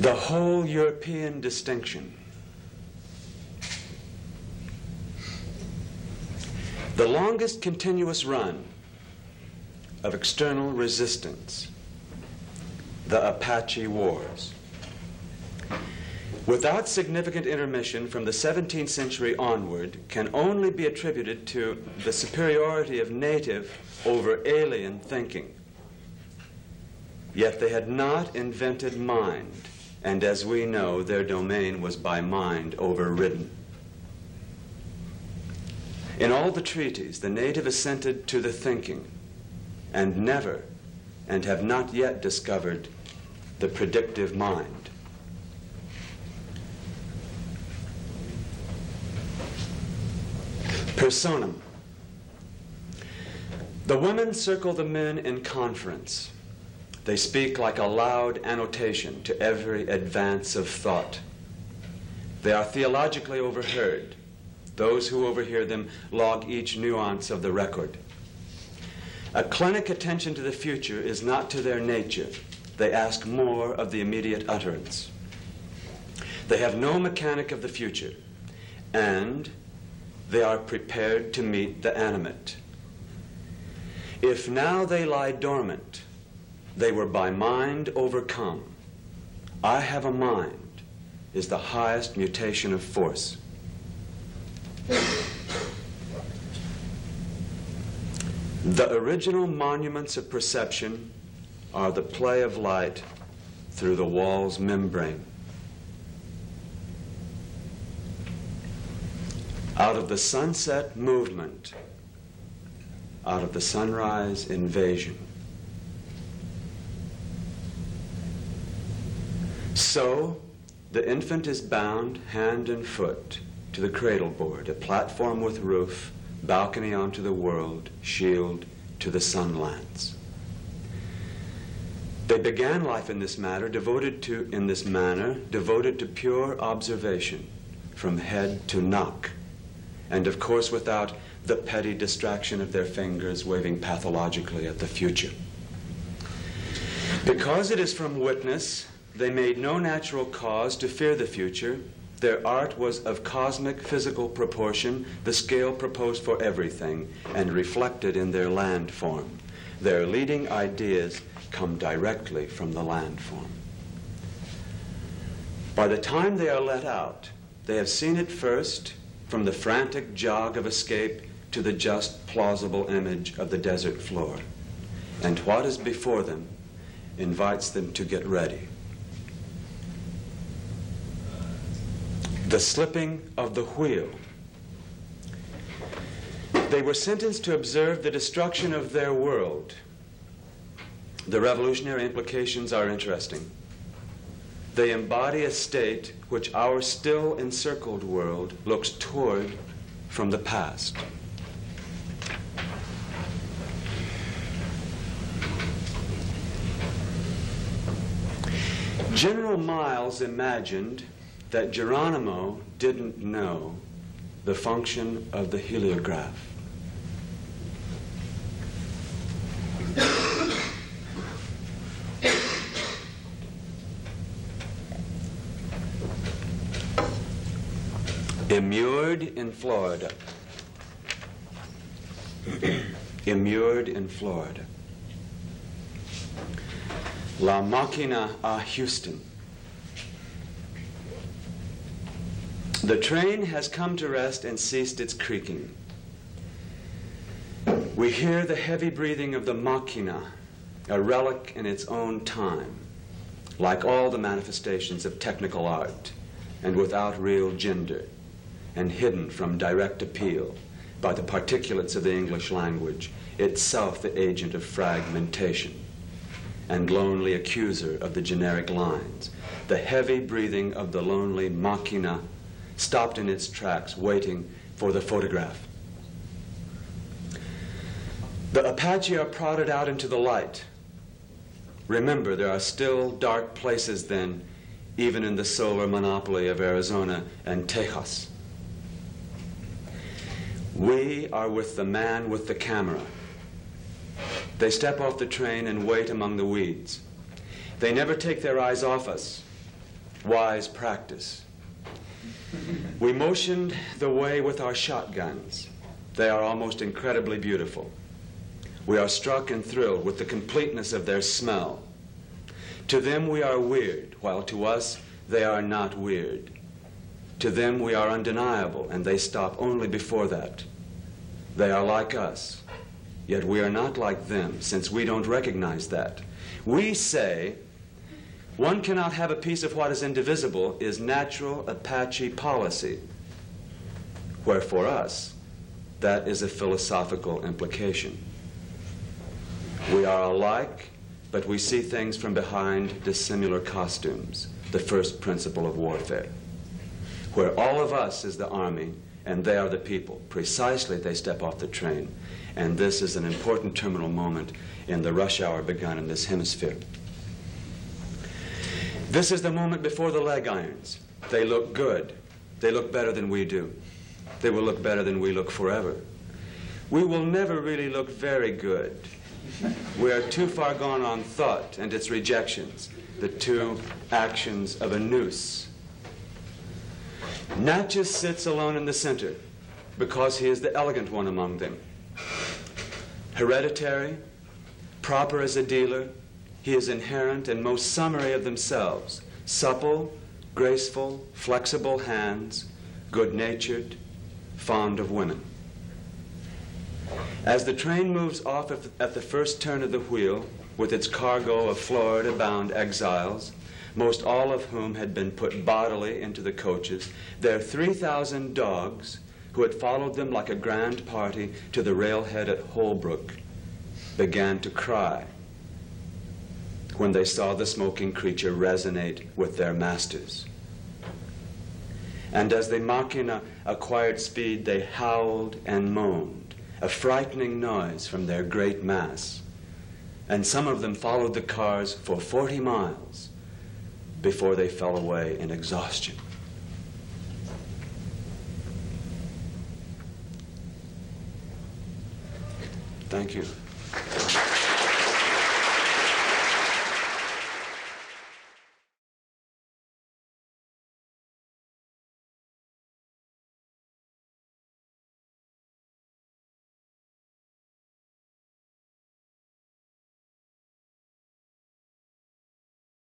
The whole European distinction, the longest continuous run of external resistance, the Apache Wars, without significant intermission from the 17th century onward, can only be attributed to the superiority of native over alien thinking. Yet they had not invented mind, and as we know, their domain was by mind overridden. In all the treaties, the native assented to the thinking, and never, and have not yet discovered, the predictive mind. Personam. The women circle the men in conference. They speak like a loud annotation to every advance of thought. They are theologically overheard. Those who overhear them log each nuance of the record. A clinic attention to the future is not to their nature. They ask more of the immediate utterance. They have no mechanic of the future, and they are prepared to meet the animate. If now they lie dormant, they were by mind overcome. I have a mind is the highest mutation of force. The original monuments of perception are the play of light through the wall's membrane. Out of the sunset movement, out of the sunrise invasion. So, the infant is bound hand and foot to the cradle board, a platform with roof, balcony onto the world, shield to the sunlands. They began life in this manner, devoted to pure observation, from head to nock, and of course without the petty distraction of their fingers waving pathologically at the future. Because it is from witness, they made no natural cause to fear the future. Their art was of cosmic physical proportion, the scale proposed for everything, and reflected in their land form. Their leading ideas come directly from the land form. By the time they are let out, they have seen it first, from the frantic jog of escape to the just plausible image of the desert floor. And what is before them invites them to get ready. The slipping of the wheel. They were sentenced to observe the destruction of their world. The revolutionary implications are interesting. They embody a state which our still encircled world looks toward from the past. General Miles imagined that Geronimo didn't know the function of the heliograph. Immured in Florida. Immured in Florida. La Máquina a Houston. The train has come to rest and ceased its creaking. We hear the heavy breathing of the Máquina, a relic in its own time, like all the manifestations of technical art, and without real gender, and hidden from direct appeal by the particulates of the English language, itself the agent of fragmentation, and lonely accuser of the generic lines. The heavy breathing of the lonely Máquina stopped in its tracks, waiting for the photograph. The Apache are prodded out into the light. Remember, there are still dark places then, even in the solar monopoly of Arizona and Texas. We are with the man with the camera. They step off the train and wait among the weeds. They never take their eyes off us. wise practice. We motioned the way with our shotguns. They are almost incredibly beautiful. We are struck and thrilled with the completeness of their smell. To them we are weird, while to us they are not weird. To them we are undeniable, and they stop only before that. They are like us, yet we are not like them, since we don't recognize that. We say, one cannot have a piece of what is indivisible is natural Apache policy, where for us, that is a philosophical implication. We are alike, but we see things from behind dissimilar costumes, the first principle of warfare, where all of us is the army and they are the people. Precisely, they step off the train, and this is an important terminal moment in the rush hour begun in this hemisphere. This is the moment before the leg irons. They look good. They look better than we do. They will look better than we look forever. We will never really look very good. We are too far gone on thought and its rejections, the two actions of a noose. Natchez sits alone in the center because he is the elegant one among them. Hereditary, proper as a dealer, he is inherent and most summary of themselves, supple, graceful, flexible hands, good-natured, fond of women. As the train moves off at the first turn of the wheel with its cargo of Florida-bound exiles, most all of whom had been put bodily into the coaches, their 3,000 dogs, who had followed them like a grand party to the railhead at Holbrook, began to cry when they saw the smoking creature resonate with their masters. And as the machina acquired speed, they howled and moaned, a frightening noise from their great mass. And some of them followed the cars for 40 miles before they fell away in exhaustion. Thank you.